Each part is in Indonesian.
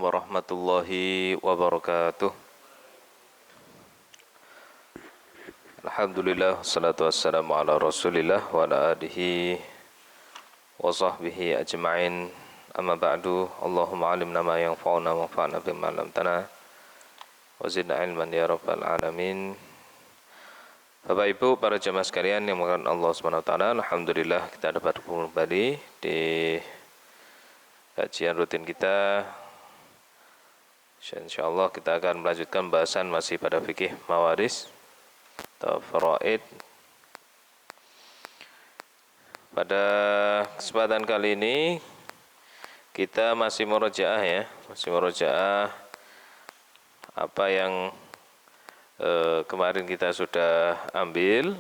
warahmatullahi wabarakatuh. Alhamdulillah, wassalatu wassalamu ala rasulillah wa ala alihi wa sahbihi ajma'in. Amma ba'du, Allahumma alimna ma yanfa'una wa fa'na bima 'allamtana wa zidna ilman ya rabbal alamin. Bapak Ibu, para jemaah sekalian yang dimuliakan Allah Subhanahu wa taala, alhamdulillah kita dapat kembali di kajian rutin kita. Insyaallah kita akan melanjutkan bahasan masih pada fikih mawaris atau faraid. Pada kesempatan kali ini kita masih murojaah ya, apa yang kemarin kita sudah ambil,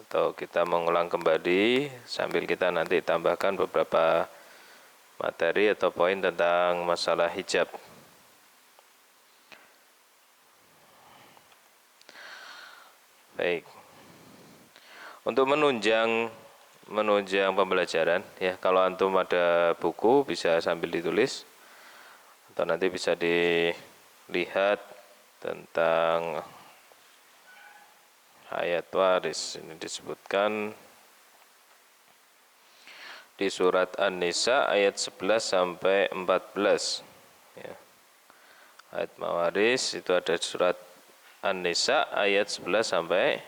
atau kita mengulang kembali sambil kita nanti tambahkan beberapa materi atau poin tentang masalah hijab. Baik. Untuk menunjang pembelajaran ya, kalau antum ada buku bisa sambil ditulis atau nanti bisa dilihat tentang ayat waris. Ini disebutkan di surat An-Nisa ayat 11 sampai 14 ya. Ayat mawaris itu ada di surat An-Nisa ayat 11 sampai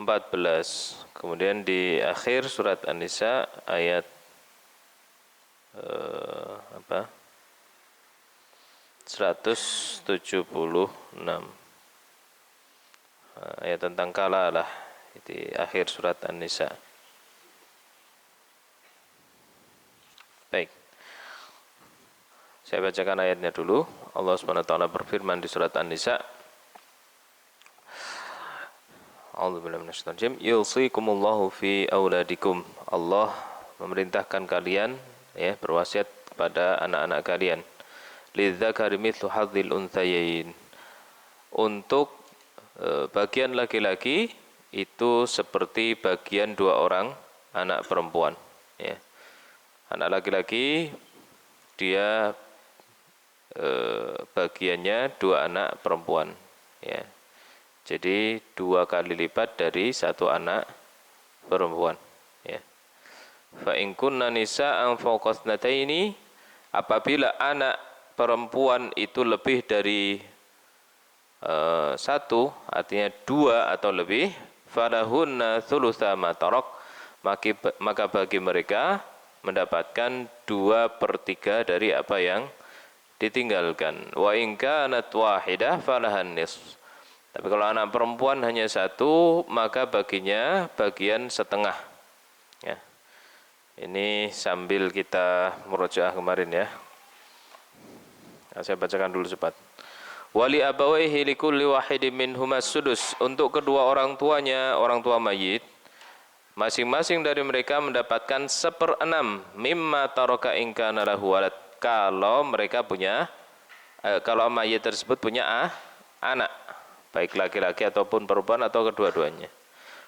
14. Kemudian di akhir surat An-Nisa ayat 176. Ayat tentang kala lah di akhir surat An-Nisa. Baik. Saya bacakan ayatnya dulu. Allah Subhanahu wa taala berfirman di surat An-Nisa. A'udzubillahi minasyaitonir rajim. Yusikumullahu fi auladikum. Allah memerintahkan kalian ya, berwasiat kepada anak-anak kalian. Lidzakari mithlu hadzil unthayain. Untuk bagian laki-laki itu seperti bagian dua orang anak perempuan ya. Anak laki-laki dia bagiannya dua anak perempuan ya. Jadi 2 kali lipat dari satu anak perempuan ya. Fa in kunna nisa'an fawqa thnataini, apabila anak perempuan itu lebih dari satu, artinya 2 atau lebih, falahunna thulutsa ma tarak, maka bagi mereka mendapatkan 2/3 dari apa yang ditinggalkan. Wa in kanat wahidah falahan nisf. Tapi kalau anak perempuan hanya 1, maka baginya bagian setengah ya. Ini sambil kita murojaah kemarin ya. Nah, saya bacakan dulu cepat. Wali abawaihi likulli wahidin minhumas sudus. Untuk kedua orang tuanya, orang tua mayit, masing-masing dari mereka mendapatkan 1/6 mimma taraka in kana lahu walad. Kalau mereka punya kalau mayit tersebut punya anak, baik laki-laki ataupun perempuan atau kedua-duanya.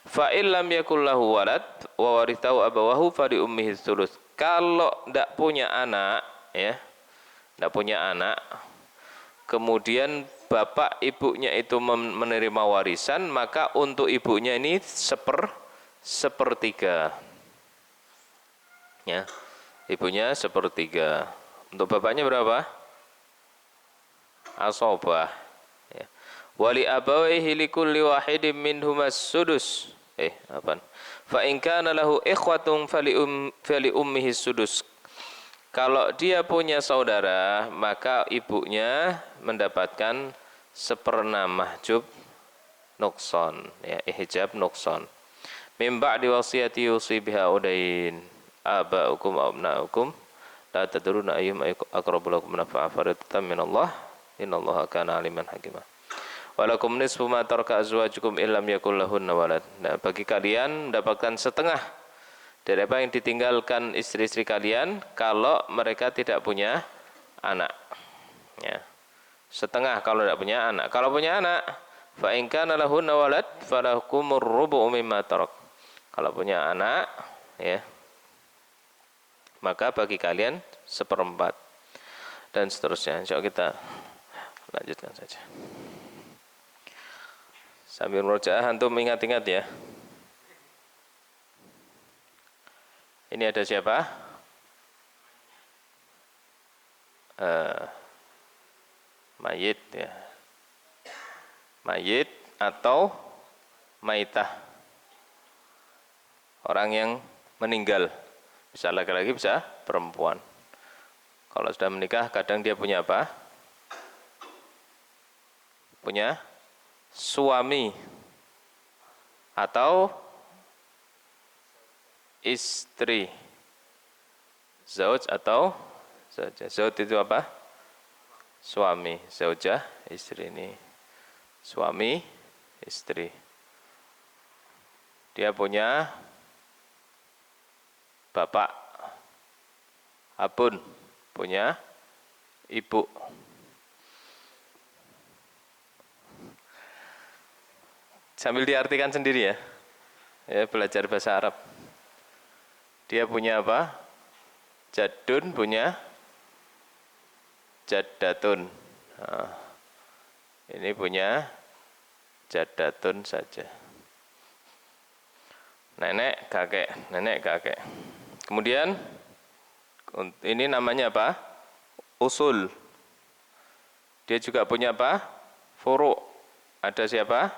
Fa illam yakul lahu walad wa warithahu abawahu fa li ummihi thuluts. Kalau tidak punya anak ya, tidak punya anak, kemudian bapak ibunya itu menerima warisan, maka untuk ibunya ini 1/3 ya. Ibunya 1/3. Untuk bapaknya berapa? Asobah ya. Wali abawaihi likulli wahidin minhumas sudus. Fa in kana lahu ikhwatun fali ummihi sudus. Kalau dia punya saudara, maka ibunya mendapatkan 1/6 mahjub nuqsan ya, ihjab nuqsan. Min ba'di wasiyati yusi biha udain aba'ukum wa abna'ukum la tadruna ayyum aqrabu lakum nafa'a faridatan minallah innallaha kana aliman hakimah. Walakum nisfu ma taraka azwajukum illam yakul lahunna walad. Nah, bagi kalian mendapatkan setengah dari apa yang ditinggalkan istri-istri kalian kalau mereka tidak punya anak ya. Setengah kalau tidak punya anak. Kalau punya anak, fa in kana lahunna walad falakumur rubu'u mimma tarak. Kalau punya anak ya, maka bagi kalian 1/4. dan seterusnya. Insya Allah kita lanjutkan saja. Sambil murojaah antum ingat-ingat ya. Ini ada siapa? Mayit ya. Mayit atau maitah. Orang yang meninggal. Bisa laki-laki, bisa perempuan. Kalau sudah menikah, kadang dia punya apa? Punya suami atau istri. Zauj atau zaujah. Zauj itu apa? Suami. Zaujah, istri ini. Suami, istri. Dia punya bapak. Abun, punya ibu. Sambil diartikan sendiri ya. Ya, belajar bahasa Arab. Dia punya apa? Jadun punya jaddatun. Nah, ini punya jaddatun saja. Nenek, kakek. Kemudian ini namanya apa? Usul. Dia juga punya apa? Furu'. Ada siapa?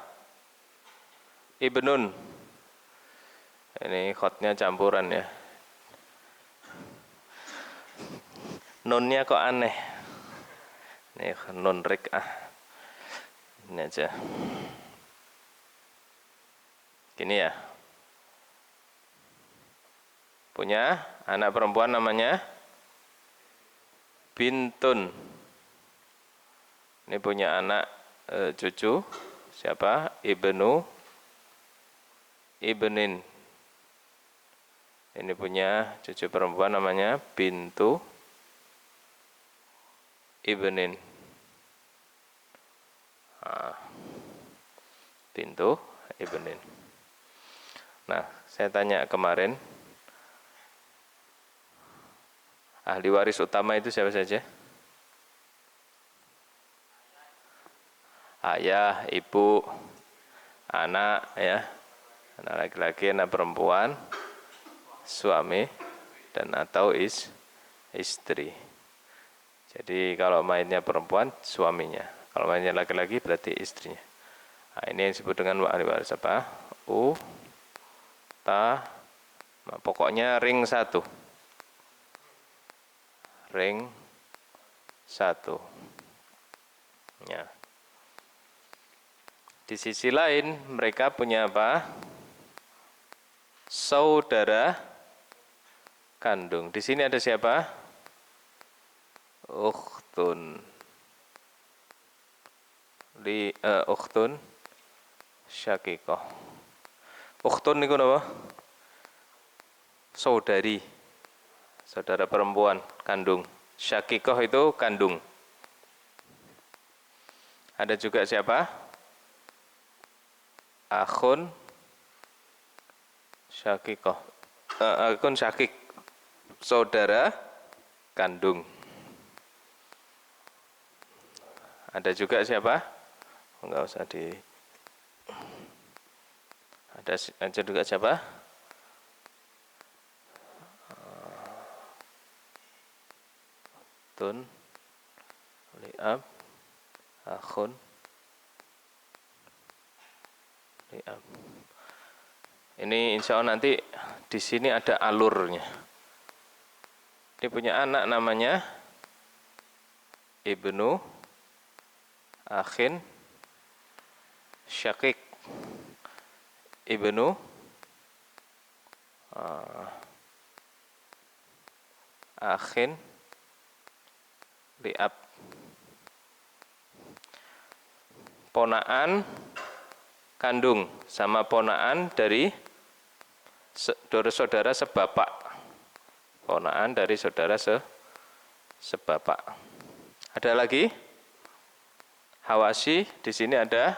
Ibnun. Ini khotnya campuran ya. Nunnya kok aneh. Ini nun rik'ah. Ini aja. Gini ya. Punya anak perempuan namanya bintun. Ini punya anak cucu. Siapa? Ibnin. Ini punya cucu perempuan namanya bintu ibnin. Bintu ibnin. Nah, saya tanya kemarin, ahli waris utama itu siapa saja? Ayah, ibu, anak ya. Anak laki-laki, anak perempuan, suami, dan atau istri. Jadi kalau mainnya perempuan, suaminya. Kalau mainnya laki-laki berarti istrinya. Nah, ini yang disebut dengan ahli waris apa? Nah, pokoknya ring 1. Ring 1. Ya. Di sisi lain mereka punya apa? Saudara kandung. Di sini ada siapa? Ukhtun. Ukhtun syakikoh. Ukhtun itu apa? Saudari. Saudara perempuan kandung. Syakikoh itu kandung. Ada juga siapa? Akhun syakikoh. Akhun syakik. Saudara kandung. Ada juga siapa? Enggak usah di. Ada juga siapa? Tun, li'ab, akhun, li'ab. Ini insya Allah nanti di sini ada alurnya. Dia punya anak namanya Ibnu Akhin Syakik. Ibnu Akhin li'ab. Ponaan kandung sama ponaan dari saudara sebapak. Ponaan dari saudara sebapak. Ada lagi? Hawasi, di sini ada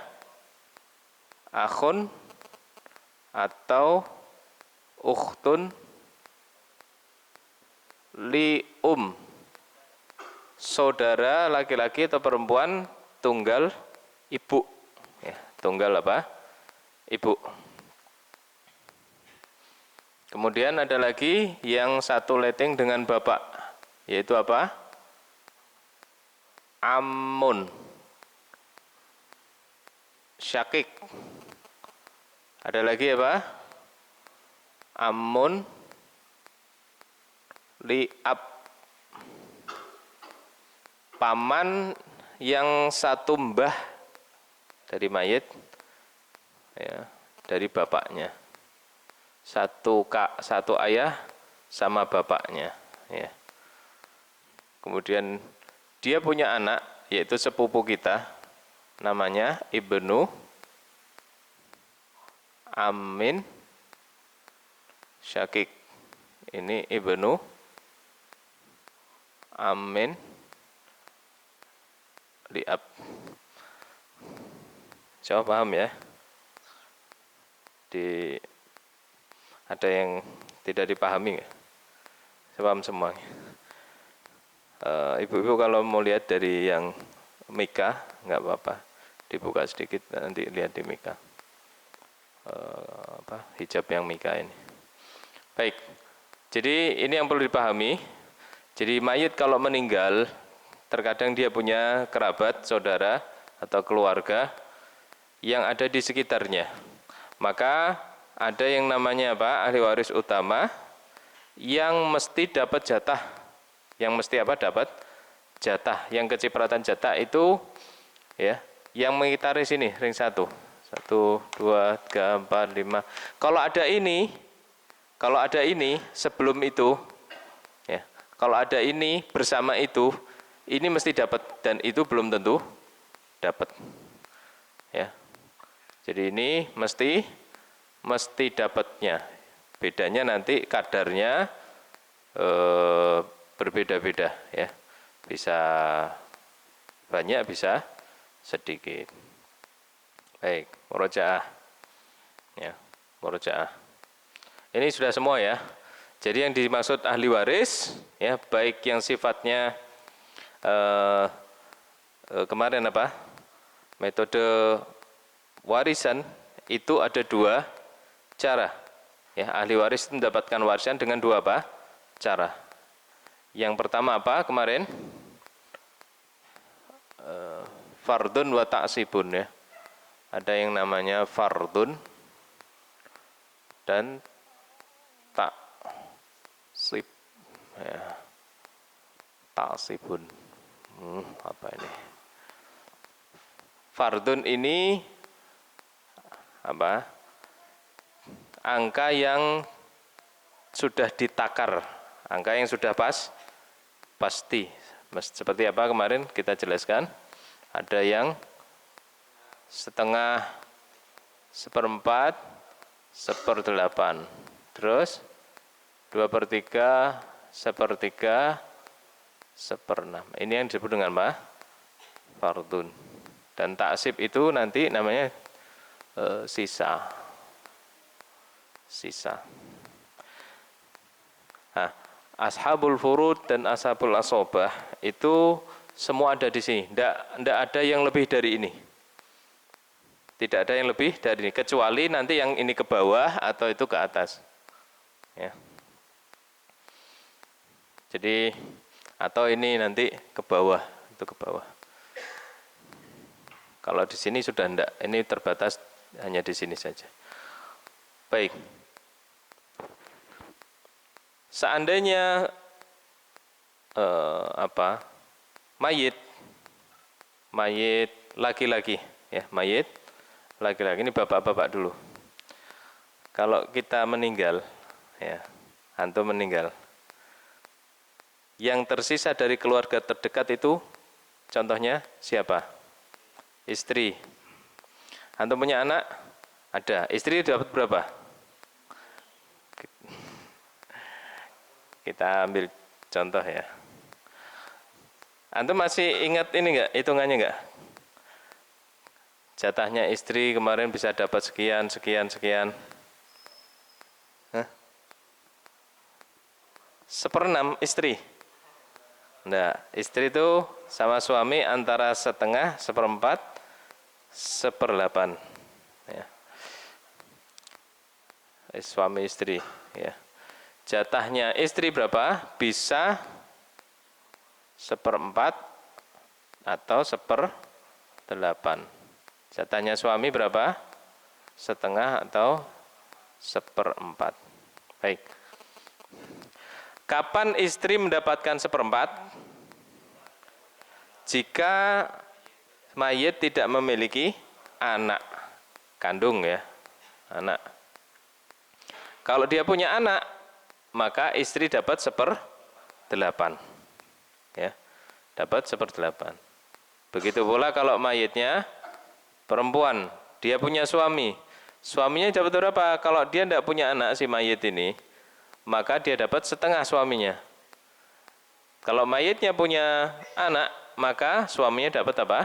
akhun atau ukhtun li saudara laki-laki atau perempuan tunggal ibu. Ya, tunggal apa? Ibu. Kemudian ada lagi yang satu letting dengan bapak, yaitu apa? Amun, syakik. Ada lagi apa? Amun, liab. Paman yang satu mbah dari mayit, ya, dari bapaknya. Satu ayah sama bapaknya, ya. Kemudian dia punya anak, yaitu sepupu kita, namanya Ibnu Amin Syakik. Ini Ibnu Amin Liab. Coba paham ya? Ada yang tidak dipahami nggak? Saya paham semuanya. Ibu-ibu kalau mau lihat dari yang Mika, nggak apa-apa, dibuka sedikit nanti lihat di Mika. Hijab yang Mika ini. Baik, jadi ini yang perlu dipahami. Jadi mayit kalau meninggal, terkadang dia punya kerabat, saudara, atau keluarga yang ada di sekitarnya. Maka ada yang namanya apa? Ahli waris utama yang mesti dapat jatah. Yang mesti apa? Dapat jatah. Yang kecipratan jatah itu ya, yang mengitari sini ring 1. 1 2 3 4 5. Kalau ada ini sebelum itu ya. Kalau ada ini bersama itu, ini mesti dapat dan itu belum tentu dapat. Ya. Jadi ini mesti dapatnya. Bedanya nanti kadarnya berbeda-beda ya. Bisa banyak, bisa sedikit. Baik, murojaah. Ya, murojaah. Ini sudah semua ya. Jadi yang dimaksud ahli waris ya, baik yang sifatnya kemarin apa? Metode warisan itu ada 2 cara. Ya, ahli waris mendapatkan warisan dengan 2 apa? Cara. Yang pertama apa kemarin? Fardun wa ta'sibun ya. Ada yang namanya fardun dan ta'sib. Ya. Ta'sibun. Apa ini? Fardun ini apa? Angka yang sudah ditakar, angka yang sudah pasti. Seperti apa kemarin kita jelaskan, ada yang setengah, 1/4, 1/8, terus 2/3, 1/3, 1/6. Ini yang disebut dengan apa? Fardun. Dan taksib itu nanti namanya sisa. Nah, ashabul furud dan ashabul asobah itu semua ada di sini. Tidak ada yang lebih dari ini. Tidak ada yang lebih dari ini, kecuali nanti yang ini ke bawah atau itu ke atas. Ya. Jadi atau ini nanti ke bawah, itu ke bawah. Kalau di sini sudah enggak, ini terbatas hanya di sini saja. Baik. Seandainya mayit laki-laki ya, mayit laki-laki, ini bapak-bapak dulu. Kalau kita meninggal ya, antum meninggal, yang tersisa dari keluarga terdekat itu contohnya siapa? Istri. Antum punya anak? Ada. Istri dapat berapa? Kita ambil contoh ya. Antum masih ingat ini enggak, hitungannya enggak? Jatahnya istri kemarin bisa dapat sekian. Hah? 1/6 istri. Nah, istri itu sama suami antara setengah, seperempat, seperdelapan. Ya. Suami istri. Ya. Jatahnya istri berapa? Bisa seperempat atau seperdelapan. Jatahnya suami berapa? Setengah atau seperempat. Baik. Kapan istri mendapatkan seperempat? Jika mayit tidak memiliki anak kandung ya, anak. Kalau dia punya anak, maka istri dapat seperdelapan. Ya, dapat seperdelapan. Begitu pula kalau mayitnya perempuan, dia punya suami. Suaminya dapat berapa? Kalau dia tidak punya anak si mayit ini, maka dia dapat setengah suaminya. Kalau mayitnya punya anak, maka suaminya dapat apa?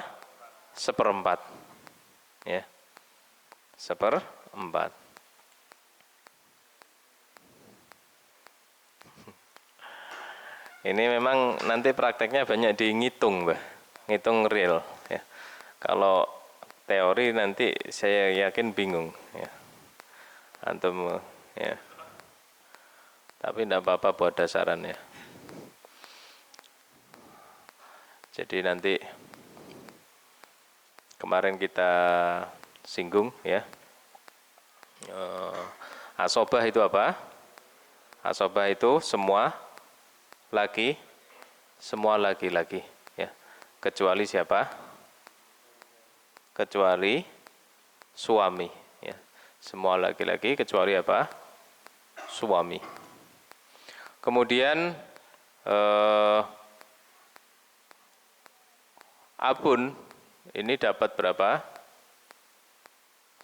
Seperempat. Ya. Seperempat. Ini memang nanti prakteknya banyak dihitung, Mbah. Ngitung real ya. Kalau teori nanti saya yakin bingung ya. Antum ya. Tapi tidak apa-apa buat dasaran ya. Jadi nanti kemarin kita singgung ya. Asobah itu apa? Asobah itu semua laki-laki ya. Kecuali siapa? Kecuali suami ya. Semua laki-laki kecuali apa? Suami. Kemudian abun ini dapat berapa?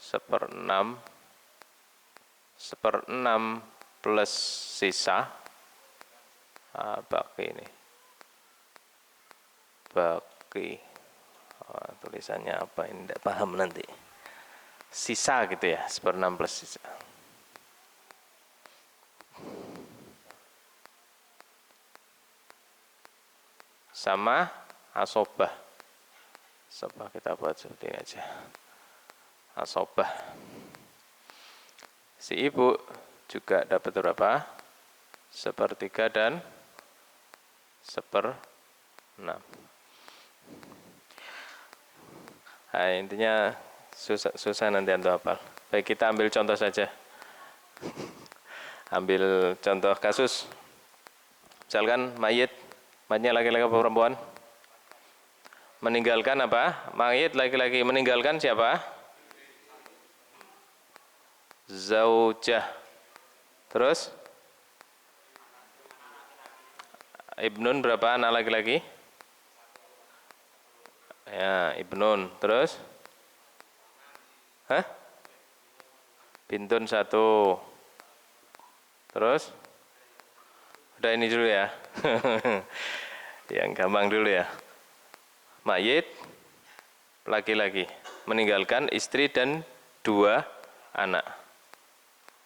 Seperenam plus sisa baki ini. Baki. Tulisannya apa ini tidak paham nanti. Sisa gitu ya, seperenam plus sisa. Sama asobah. Asobah kita buat seperti ini aja. Asobah. Si ibu juga dapat berapa? Sepertiga dan seperenam. Nah, intinya susah nanti antum hafal. Baik, kita ambil contoh saja. Ambil contoh kasus. Misalkan mayitnya laki-laki atau perempuan? Meninggalkan apa? Mayit laki-laki meninggalkan siapa? Zaujah. Terus? Ibnun berapa anak laki-laki? Ya, ibnun. Terus? Hah? Bintun 1. Terus? Udah ini dulu ya. Yang gampang dulu ya. Mayit laki-laki meninggalkan istri dan 2 anak.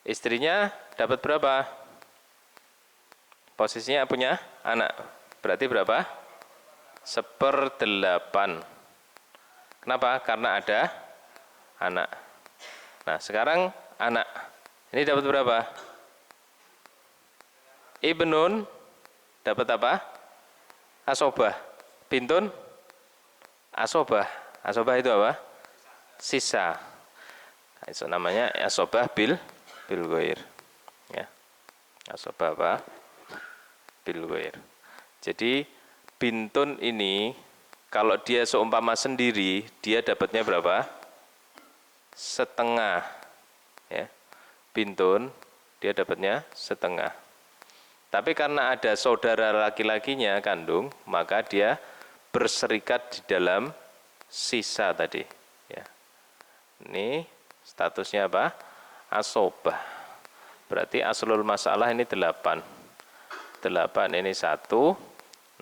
Istrinya dapat berapa? Posisinya punya anak. Berarti berapa? 1/8. Kenapa? Karena ada anak. Nah, sekarang anak. Ini dapat berapa? Ibnun dapat apa? Asobah. Bintun asobah. Asobah itu apa? Sisa. Nah, itu namanya asobah bil ghair. Ya. Asobah apa? Bil ghair. Jadi bintun ini kalau dia seumpama sendiri, dia dapatnya berapa? Setengah. Ya. Bintun dia dapatnya setengah. Tapi karena ada saudara laki-lakinya kandung, maka dia berserikat di dalam sisa tadi. Ya. Ini statusnya apa? Asobah. Berarti aslul masalah ini 8. 8 ini 1.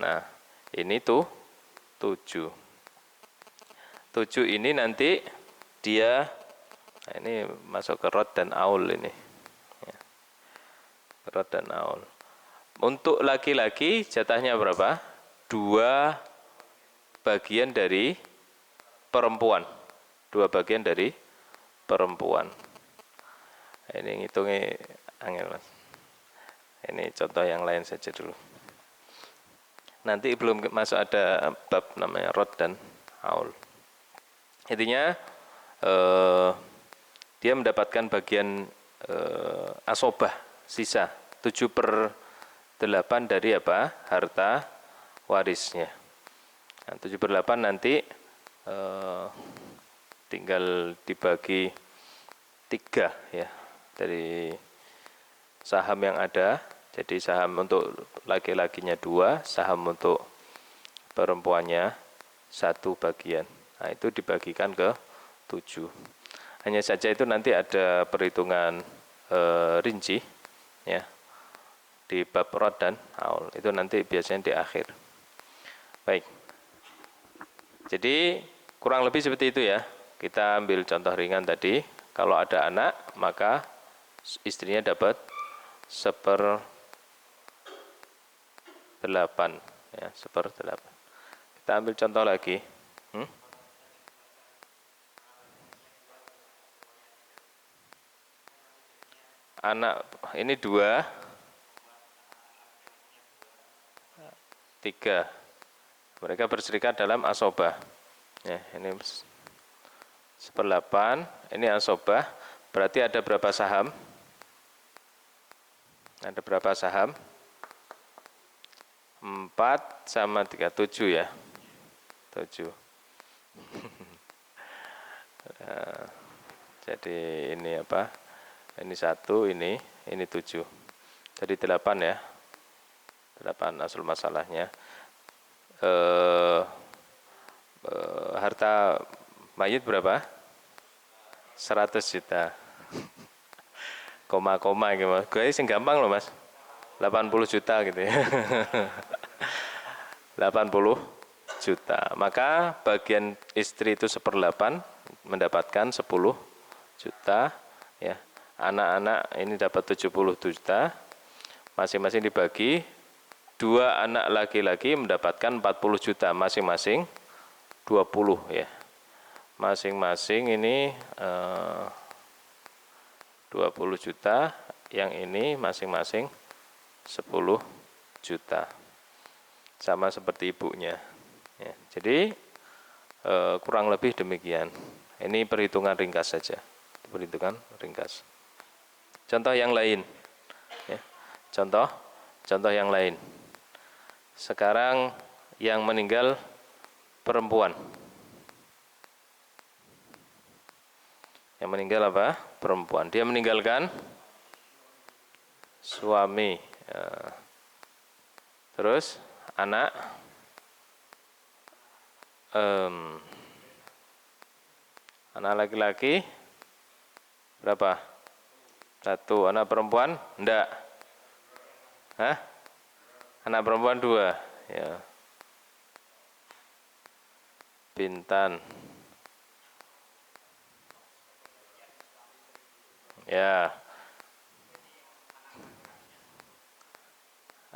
Nah, ini tuh 7. 7 ini nanti dia, nah ini masuk ke rod dan aul ini. Ya. Rod dan aul. Untuk laki-laki jatahnya berapa? dua bagian dari perempuan. Dua bagian dari perempuan. Ini ngitungnya angel, Mas. Ini contoh yang lain saja dulu. Nanti belum masuk ada bab namanya rod dan aul. Intinya dia mendapatkan bagian asobah, sisa 7/8 dari apa? Harta warisnya. Nah, 7/8 nanti tinggal dibagi 3 ya dari saham yang ada. Jadi saham untuk laki-lakinya 2, saham untuk perempuannya 1 bagian. Nah, itu dibagikan ke 7. Hanya saja itu nanti ada perhitungan rinci ya di bab rod dan aul. Itu nanti biasanya di akhir. Baik. Jadi kurang lebih seperti itu ya. Kita ambil contoh ringan tadi. Kalau ada anak, maka istrinya dapat 1/8 ya, 1/8. Kita ambil contoh lagi. Anak ini 2, 3. Mereka berserikat dalam asobah. Ya, ini 1/8, ini asobah. Berarti ada berapa saham? Ada berapa saham? 4 sama 3, 7 ya. 7. Nah, jadi ini apa? Ini 1, ini 7. Jadi 8 ya. 8 asal masalahnya. Harta mayit berapa? 100 juta. Koma-koma gitu Mas. Gue sing gampang loh Mas. 80 juta gitu ya. 80 juta. Maka bagian istri itu 1/8 mendapatkan 10 juta ya. Anak-anak ini dapat 70 juta. Masing-masing dibagi. 2 anak laki-laki mendapatkan 40 juta masing-masing 20 ya. Masing-masing ini 20 juta, yang ini masing-masing 10 juta. Sama seperti ibunya. Ya, jadi kurang lebih demikian. Ini perhitungan ringkas saja. Perhitungan ringkas. Contoh yang lain. Ya, contoh yang lain. Sekarang yang meninggal perempuan. Yang meninggal apa? Perempuan. Dia meninggalkan suami. Ya. Terus anak. Anak laki-laki berapa? 1. Anak perempuan? Enggak. Hah? Anak perempuan 2. Ya. Bintan. Ya.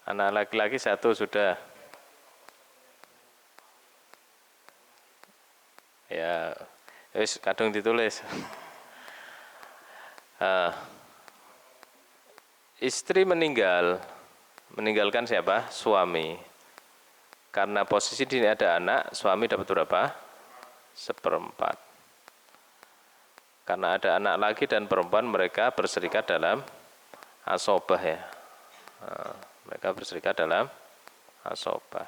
Anak laki-laki 1 sudah. Ya. Wis kadung ditulis. Istri meninggalkan siapa? Suami. Karena posisi di sini ada anak, suami dapat berapa? 1/4. Karena ada anak laki dan perempuan, mereka berserikat dalam asobah ya. Mereka berserikat dalam asobah.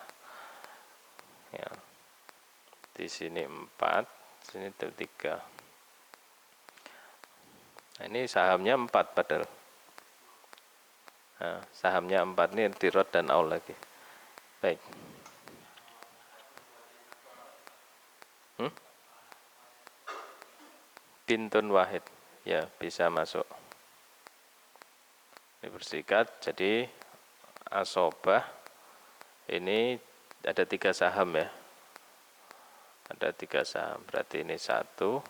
Ya. Di sini 4, di sini 3. Nah, ini sahamnya 4 padahal. Nah, sahamnya 4 ini dirot dan aul lagi. Baik. Bintun wahid. Ya, bisa masuk. Ini berserikat, jadi asobah ini ada 3 saham ya. Ada 3 saham, berarti ini 1,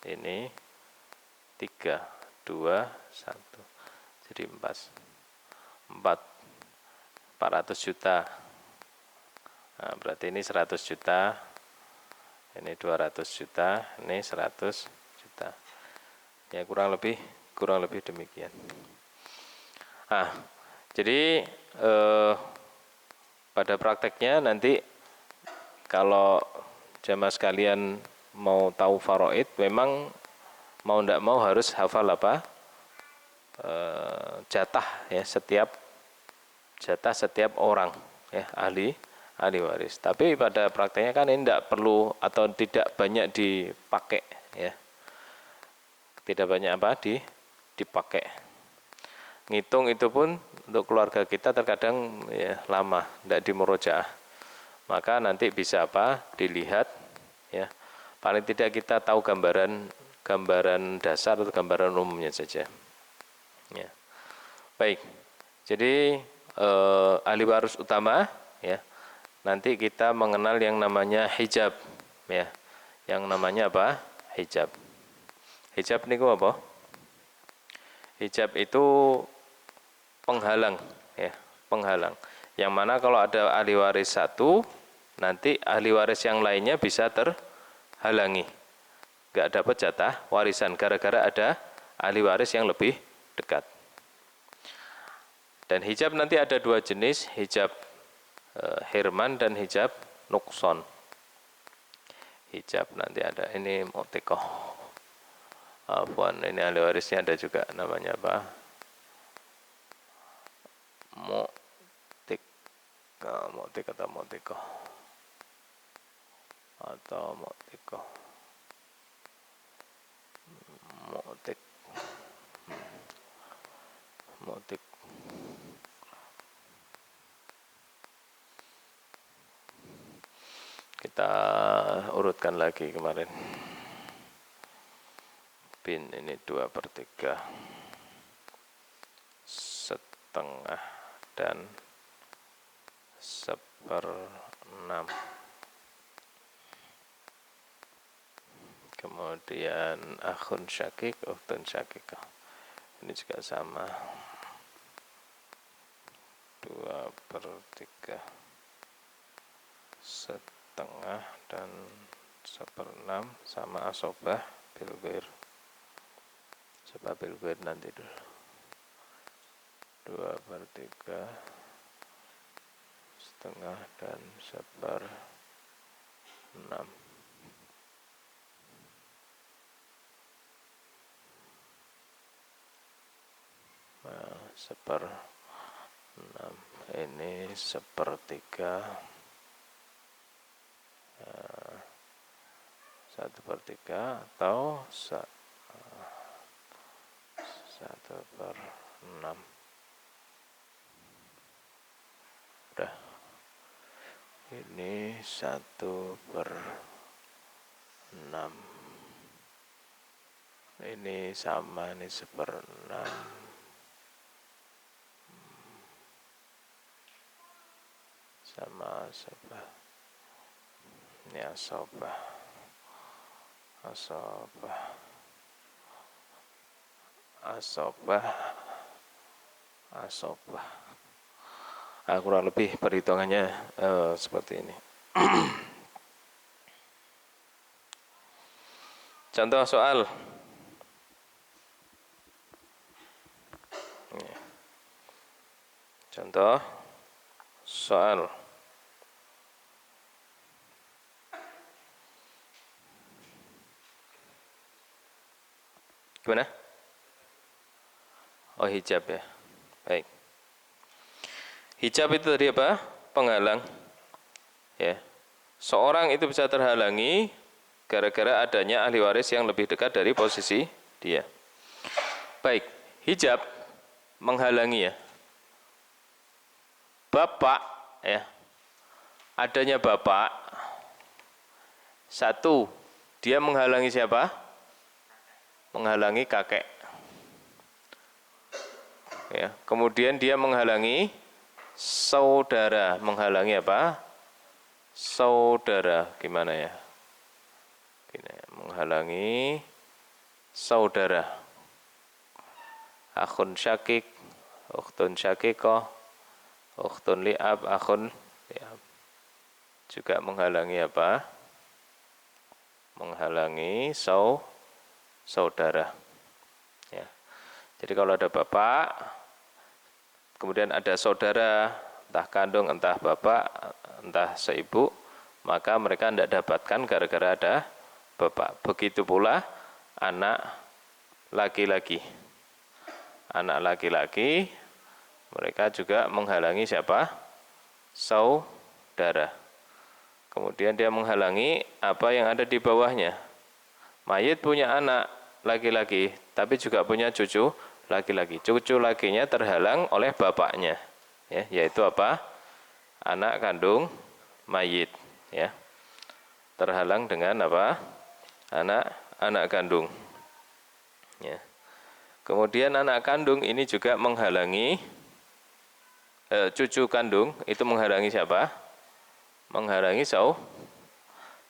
ini 3, 2, 1. Jadi 400 juta. Nah, berarti ini 100 juta, ini 200 juta, ini 100 juta. Ya kurang lebih demikian. Nah, jadi pada prakteknya nanti kalau jamaah sekalian mau tahu faraid, memang mau tidak mau harus hafal apa? Jatah ya, jatah setiap orang ya, ahli waris. Tapi pada prakteknya kan ini tidak perlu atau tidak banyak dipakai ya. Tidak banyak apa dipakai. Ngitung itu pun untuk keluarga kita terkadang ya lama, tidak dimurojaah. Maka nanti bisa apa? Dilihat ya. Paling tidak kita tahu gambaran dasar atau gambaran umumnya saja. Ya. Baik. Jadi ahli waris utama ya. Nanti kita mengenal yang namanya hijab ya. Yang namanya apa? Hijab. Hijab niku apa? Hijab itu penghalang ya, penghalang. Yang mana kalau ada ahli waris satu, nanti ahli waris yang lainnya bisa terhalangi. Gak dapat jatah warisan gara-gara ada ahli waris yang lebih dekat. Dan hijab nanti ada dua jenis, hijab hirman dan hijab nukson. Hijab nanti ada, ini mutikoh. Afwan, ini ahli warisnya ada juga namanya apa? Mutik atau mutikoh atau mutikoh. Mutik. Kita urutkan lagi kemarin. Bin ini 2/3, setengah dan 1/6. Kemudian akhun syakik, ukhtun syakikah. Ini juga sama. 2/3, setengah dan 1/6 sama asobah bil ghair. Sebab bil ghair nanti dulu. 2/3, setengah dan 1/6. Nah, 1/6 ini 1/3, 1/3 atau 1/6. Udah. Ini 1/6. Ini sama, ini 1/6. Sama asobah. Ini asobah. Kurang lebih perhitungannya seperti ini. Contoh soal. Contoh soal. Gimana? Oh, hijab ya. Baik. Hijab itu tadi apa? Penghalang. Ya. Seorang itu bisa terhalangi gara-gara adanya ahli waris yang lebih dekat dari posisi dia. Baik, hijab menghalangi ya. Bapak ya. Adanya bapak. Satu, dia menghalangi siapa? Menghalangi kakek. Ya, kemudian dia menghalangi saudara. Menghalangi apa? Saudara. Gimana ya? Menghalangi saudara. Akhun syakik, ukhtun syakikoh, ukhtun li'ab, akhun li'ab. juga menghalangi apa? Menghalangi saudara. Ya. Jadi kalau ada bapak, kemudian ada saudara, entah kandung, entah bapak, entah seibu, maka mereka tidak dapatkan gara-gara ada bapak. Begitu pula anak laki-laki. Anak laki-laki, mereka juga menghalangi siapa? Saudara. Kemudian dia menghalangi apa yang ada di bawahnya. Mayit punya anak laki-laki, tapi juga punya cucu laki-laki. Cucu lakinya terhalang oleh bapaknya, ya, yaitu apa? Anak kandung mayit, ya. Terhalang dengan apa? Anak kandung. Ya. Kemudian anak kandung ini juga menghalangi cucu kandung, itu menghalangi siapa? Menghalangi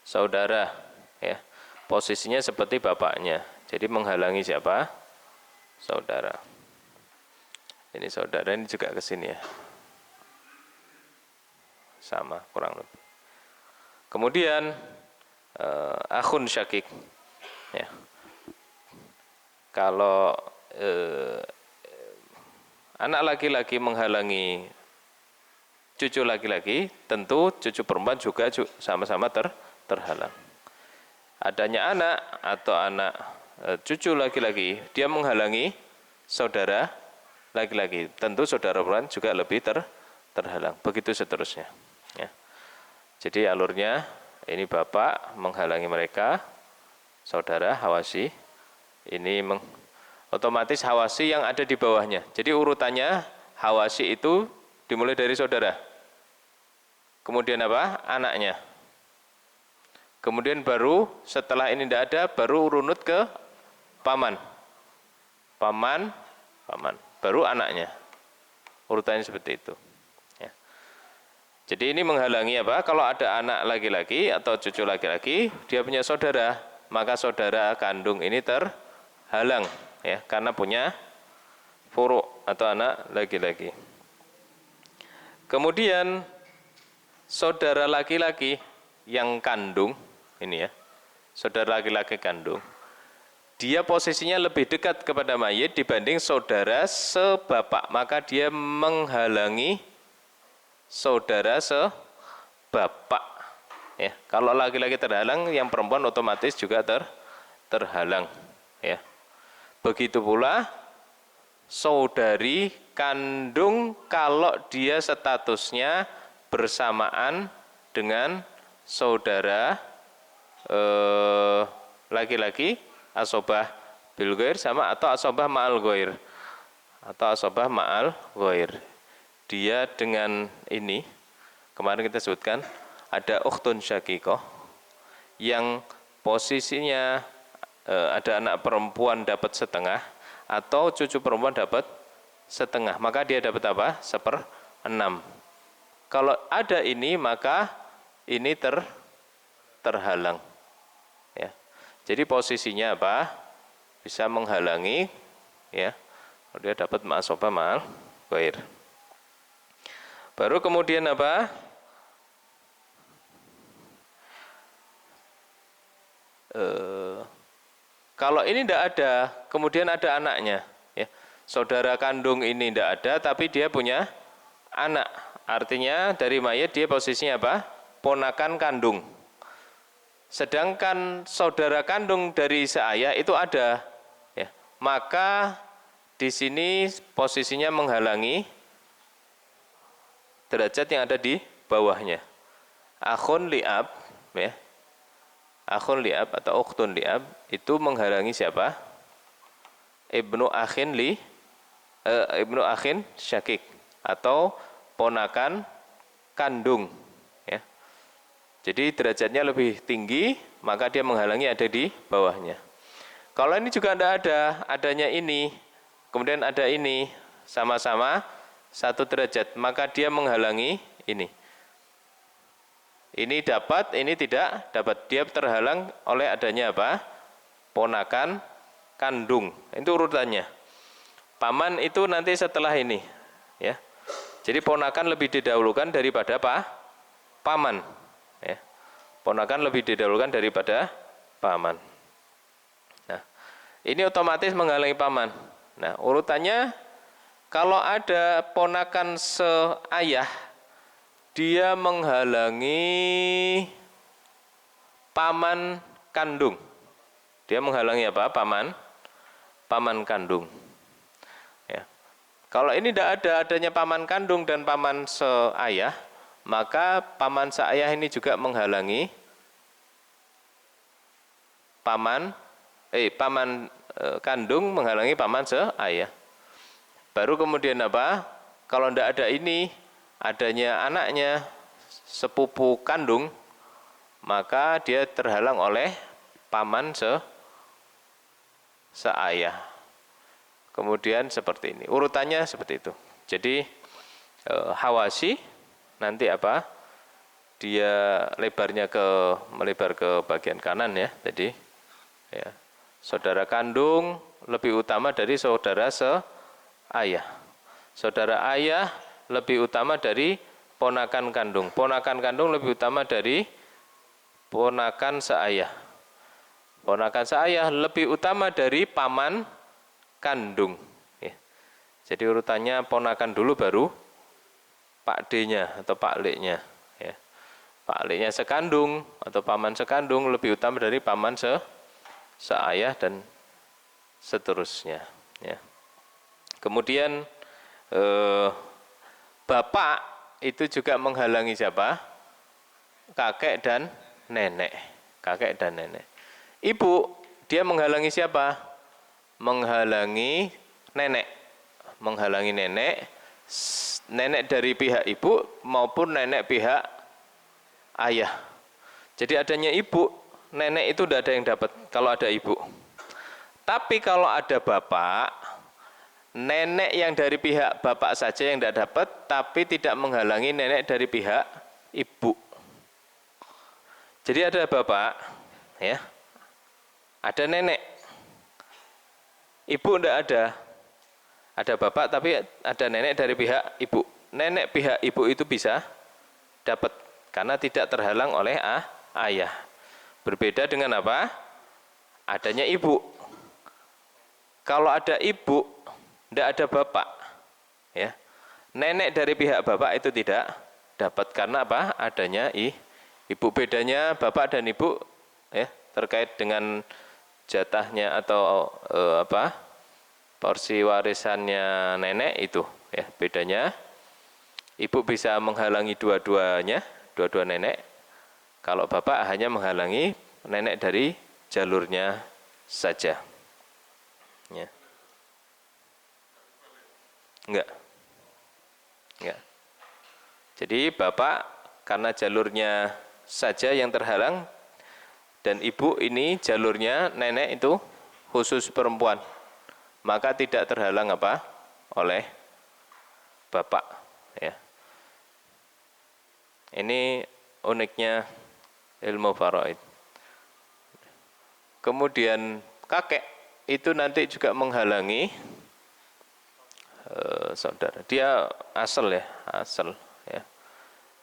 saudara, ya. Posisinya seperti bapaknya. Jadi menghalangi siapa? Saudara. Ini saudara ini juga ke sini ya. Sama kurang lebih. Kemudian akhun syakik. Ya. Kalau anak laki-laki menghalangi cucu laki-laki, tentu cucu perempuan juga sama-sama terhalang. Adanya anak atau anak cucu laki-laki, dia menghalangi saudara laki-laki, tentu saudara perempuan juga lebih terhalang. Begitu seterusnya. Ya. Jadi alurnya ini bapak menghalangi mereka, saudara hawasi, ini otomatis hawasi yang ada di bawahnya. Jadi urutannya hawasi itu dimulai dari saudara. Kemudian apa? Anaknya. Kemudian baru setelah ini tidak ada, baru runut ke paman. Paman, baru anaknya. Urutannya seperti itu. Ya. Jadi ini menghalangi apa? Kalau ada anak laki-laki atau cucu laki-laki, dia punya saudara, maka saudara kandung ini terhalang, ya, karena punya furu' atau anak laki-laki. Kemudian saudara laki-laki yang kandung ini ya, saudara laki-laki kandung, dia posisinya lebih dekat kepada mayit dibanding saudara sebapak, maka dia menghalangi saudara sebapak. Ya, kalau laki-laki terhalang, yang perempuan otomatis juga terhalang. Ya, begitu pula saudari kandung kalau dia statusnya bersamaan dengan saudara laki-laki, asobah bil ghair sama atau asobah ma'al ghair. Atau asobah ma'al ghair. Dia dengan ini, kemarin kita sebutkan, ada ukhtun syakikoh, yang posisinya ada anak perempuan dapat setengah, atau cucu perempuan dapat setengah, maka dia dapat apa? 1/6. Kalau ada ini, maka ini terhalang. Ya. Jadi posisinya apa? Bisa menghalangi, ya. Dia dapat ma'asobah ma'al ghair. Baru kemudian apa? Kalau ini tidak ada, kemudian ada anaknya, ya. Saudara kandung ini tidak ada, tapi dia punya anak. Artinya dari mayit dia posisinya apa? Ponakan kandung. Sedangkan saudara kandung dari seayah itu ada, ya. Maka di sini posisinya menghalangi derajat yang ada di bawahnya. Akhun li'ab, ya. Akhun li'ab atau ukhtun li'ab itu menghalangi siapa? Ibnu akhin syakik atau ponakan kandung, ya. Jadi derajatnya lebih tinggi, maka dia menghalangi ada di bawahnya. Kalau ini juga tidak ada, adanya ini, kemudian ada ini, sama-sama satu derajat, maka dia menghalangi ini. Ini dapat, ini tidak dapat. Dia terhalang oleh adanya apa? Ponakan kandung. Itu urutannya. Paman itu nanti setelah ini, ya. Jadi ponakan lebih didahulukan daripada paman. Ponakan lebih didahulukan daripada paman. Nah, ini otomatis menghalangi paman. Nah, urutannya kalau ada ponakan seayah, dia menghalangi paman kandung. Dia menghalangi apa? Paman kandung. Ya. Kalau ini tidak ada adanya paman kandung dan paman seayah, maka paman seayah ini juga menghalangi paman kandung menghalangi paman seayah. Baru kemudian apa? Kalau tidak ada ini, adanya anaknya sepupu kandung, maka dia terhalang oleh paman seayah. Kemudian seperti ini. Urutannya seperti itu. Jadi hawasi nanti apa? Dia melebar ke bagian kanan ya. Jadi ya, saudara kandung lebih utama dari saudara seayah. Saudara ayah lebih utama dari ponakan kandung. Ponakan kandung lebih utama dari ponakan seayah. Ponakan seayah lebih utama dari paman kandung. Ya. Jadi urutannya ponakan dulu baru Pak D-nya atau Pak L-nya. Ya. Pak L-nya sekandung atau paman sekandung lebih utama dari paman seayah dan seterusnya. Ya. Kemudian bapak itu juga menghalangi siapa? Kakek dan nenek. Kakek dan nenek. Ibu dia menghalangi siapa? Menghalangi nenek. Menghalangi nenek. Nenek dari pihak ibu maupun nenek pihak ayah. Jadi adanya ibu, nenek itu tidak ada yang dapat kalau ada ibu. Tapi kalau ada bapak, nenek yang dari pihak bapak saja yang tidak dapat, tapi tidak menghalangi nenek dari pihak ibu. Jadi ada bapak, ya, ada nenek, ibu tidak ada. Ada bapak tapi ada nenek dari pihak ibu. Nenek pihak ibu itu bisa dapat karena tidak terhalang oleh ayah. Berbeda dengan apa? Adanya ibu. Kalau ada ibu, tidak ada bapak. Ya. Nenek dari pihak bapak itu tidak dapat karena apa? Adanya ibu. Bedanya bapak dan ibu ya, terkait dengan jatahnya atau porsi warisannya nenek itu ya, bedanya ibu bisa menghalangi dua-duanya, dua-dua nenek. Kalau bapak hanya menghalangi nenek dari jalurnya saja. Ya. Enggak. Jadi bapak karena jalurnya saja yang terhalang dan ibu ini jalurnya nenek itu khusus perempuan. Maka tidak terhalang apa? Oleh bapak. Ya. Ini uniknya ilmu faraid. Kemudian kakek itu nanti juga menghalangi saudara. Dia asal ya, asal ya.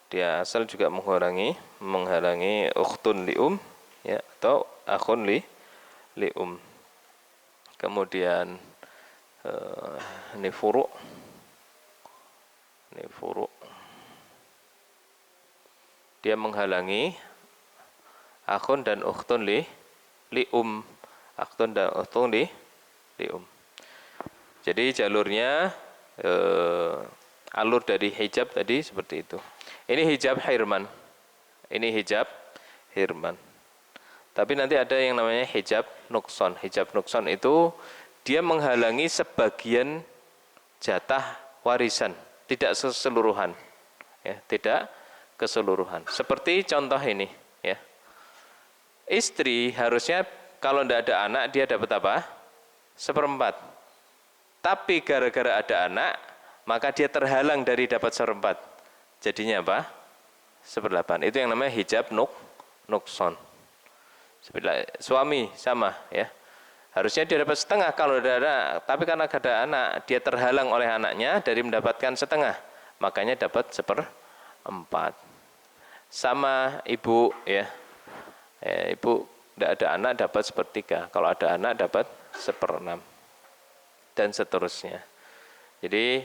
Dia asal juga menghalangi ukhtun lium ya atau akhun lium. Kemudian ini furu. Dia menghalangi akhun dan ukhtun lium. Akhtun dan ukhtun lium. Jadi jalurnya alur dari hijab tadi seperti itu. Ini hijab hirman. Ini hijab hirman. Tapi nanti ada yang namanya hijab nukson. Hijab nukson itu dia menghalangi sebagian jatah warisan, tidak keseluruhan. Ya, tidak keseluruhan. Seperti contoh ini, ya. Istri harusnya kalau tidak ada anak dia dapat apa? 1/4. Tapi gara-gara ada anak, maka dia terhalang dari dapat 1/4. Jadinya apa? 1/8. Itu yang namanya hijab nukson. Suami sama ya. Harusnya dia dapat 1/2 kalau ada anak, tapi karena ada anak, dia terhalang oleh anaknya dari mendapatkan 1/2. Makanya dapat 1/4. Sama ibu ya. Ibu tidak ada anak dapat sepertiga, kalau ada anak dapat 1/6 dan seterusnya. Jadi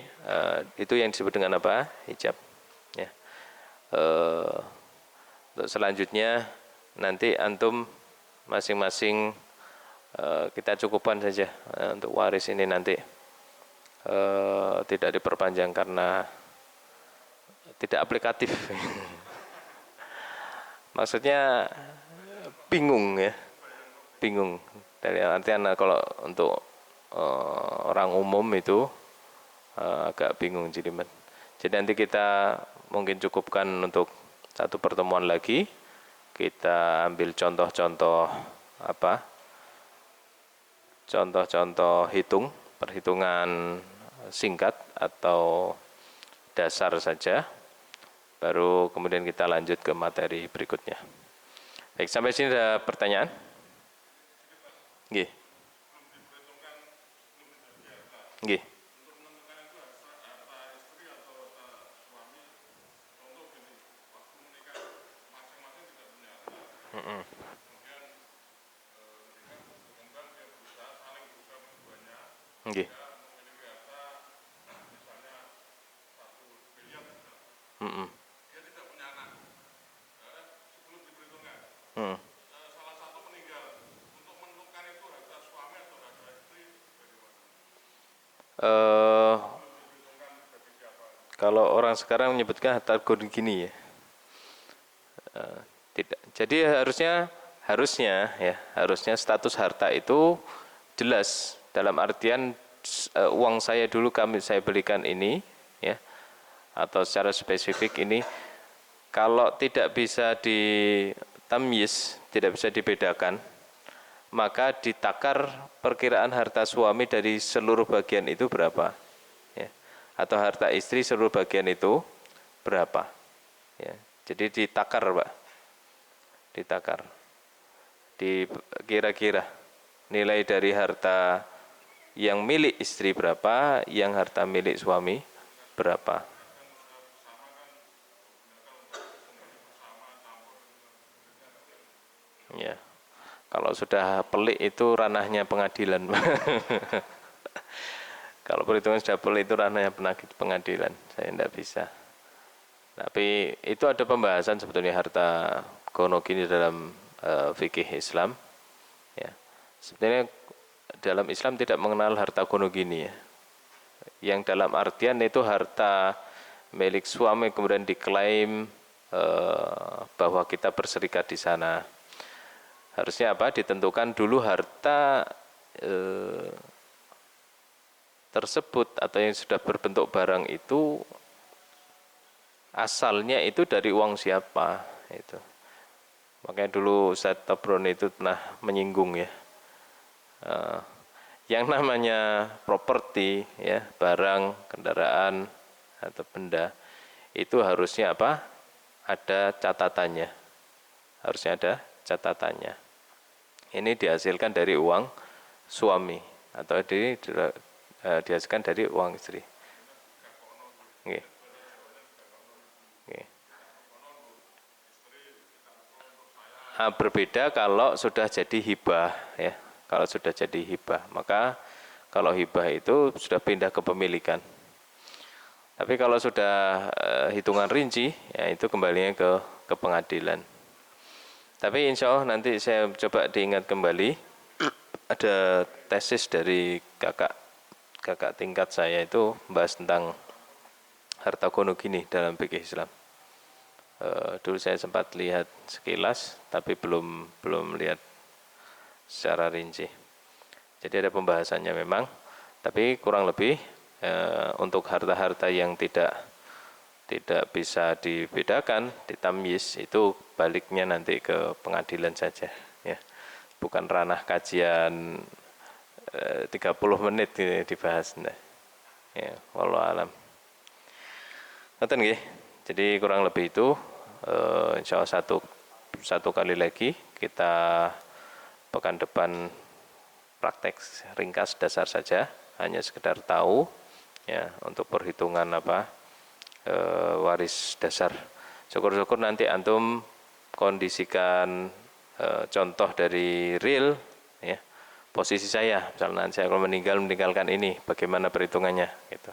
itu yang disebut dengan apa? Hijab. Ya. Untuk selanjutnya nanti antum masing-masing kita cukupkan saja untuk waris ini nanti tidak diperpanjang karena tidak aplikatif. Maksudnya bingung ya, bingung. Dari artian kalau untuk orang umum itu agak bingung jelimet. Jadi nanti kita mungkin cukupkan untuk satu pertemuan lagi. Kita ambil contoh-contoh apa? Contoh-contoh perhitungan singkat atau dasar saja. Baru kemudian kita lanjut ke materi berikutnya. Baik, sampai sini ada pertanyaan? Nggih. Nggih. Nggih. Mm-mm. Mm. Eh, kalau orang sekarang menyebutkan harta gini ya. Tidak. Jadi harusnya status harta itu jelas dalam artian uang saya dulu saya belikan ini ya, atau secara spesifik ini kalau tidak bisa ditamyiz, tidak bisa dibedakan, maka ditakar perkiraan harta suami dari seluruh bagian itu berapa ya, atau harta istri seluruh bagian itu berapa ya. Jadi ditakar Pak, ditakar, kira-kira nilai dari harta yang milik istri berapa, yang harta milik suami berapa. Ya, kalau sudah pelik itu ranahnya pengadilan. Kalau perhitungan sudah pelik itu ranahnya pengadilan, saya tidak bisa. Tapi itu ada pembahasan sebetulnya harta gono gini dalam fikih Islam. Ya, sebenarnya dalam Islam tidak mengenal harta gono gini ya. Yang dalam artian itu harta milik suami kemudian diklaim bahwa kita berserikat di sana. Harusnya apa? Ditentukan dulu harta tersebut atau yang sudah berbentuk barang itu asalnya itu dari uang siapa itu. Makanya dulu Ustaz Tabron itu pernah menyinggung ya, yang namanya properti ya, barang, kendaraan atau benda itu harusnya apa? Ada catatannya. Harusnya ada catatannya. Ini dihasilkan dari uang suami atau dihasilkan dari uang istri. Oke. Berbeda kalau sudah jadi hibah ya. Kalau sudah jadi hibah, maka kalau hibah itu sudah pindah kepemilikan. Tapi kalau sudah hitungan rinci, ya itu kembalinya ke pengadilan. Tapi insya Allah nanti saya coba diingat kembali, ada tesis dari kakak tingkat saya itu membahas tentang harta gono gini dalam fikih Islam. Dulu saya sempat lihat sekilas, tapi belum lihat secara rinci. Jadi ada pembahasannya memang, tapi kurang lebih untuk harta-harta yang tidak bisa dibedakan, ditamyiz, itu baliknya nanti ke pengadilan saja ya. Bukan ranah kajian 30 menit dibahas nah. Ya, wallahu alam. Ngoten nggih. Jadi kurang lebih itu insya Allah satu kali lagi kita pekan depan praktek ringkas dasar saja, hanya sekedar tahu ya untuk perhitungan apa waris dasar. Syukur-syukur nanti antum kondisikan contoh dari real, ya, posisi saya, misalnya saya kalau meninggalkan ini, bagaimana perhitungannya, gitu.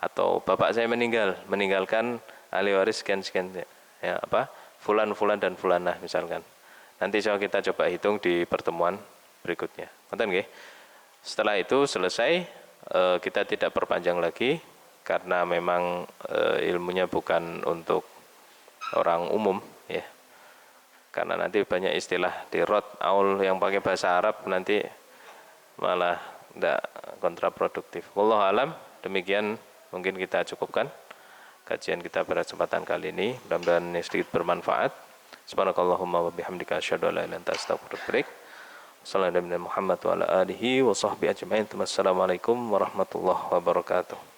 Atau bapak saya meninggalkan ahli waris sekian, ya apa, fulan dan fulanah misalkan. Nanti kita coba hitung di pertemuan berikutnya. Nonton nggih? Setelah itu selesai, kita tidak perpanjang lagi karena memang ilmunya bukan untuk orang umum, ya. Karena nanti banyak istilah di rot aul yang pakai bahasa Arab nanti malah tidak kontraproduktif. Wallahu alam, demikian mungkin kita cukupkan kajian kita pada kesempatan kali ini. Mudah-mudahan ini sedikit bermanfaat. Subhanakallahumma wa bihamdika asyhadu an la ilaha illa anta astaghfiruka wa atubu ilaik. Sallallahu alaihi Muhammad wa ala alihi wa sahbihi ajma'in. Wassalamualaikum warahmatullahi wabarakatuh.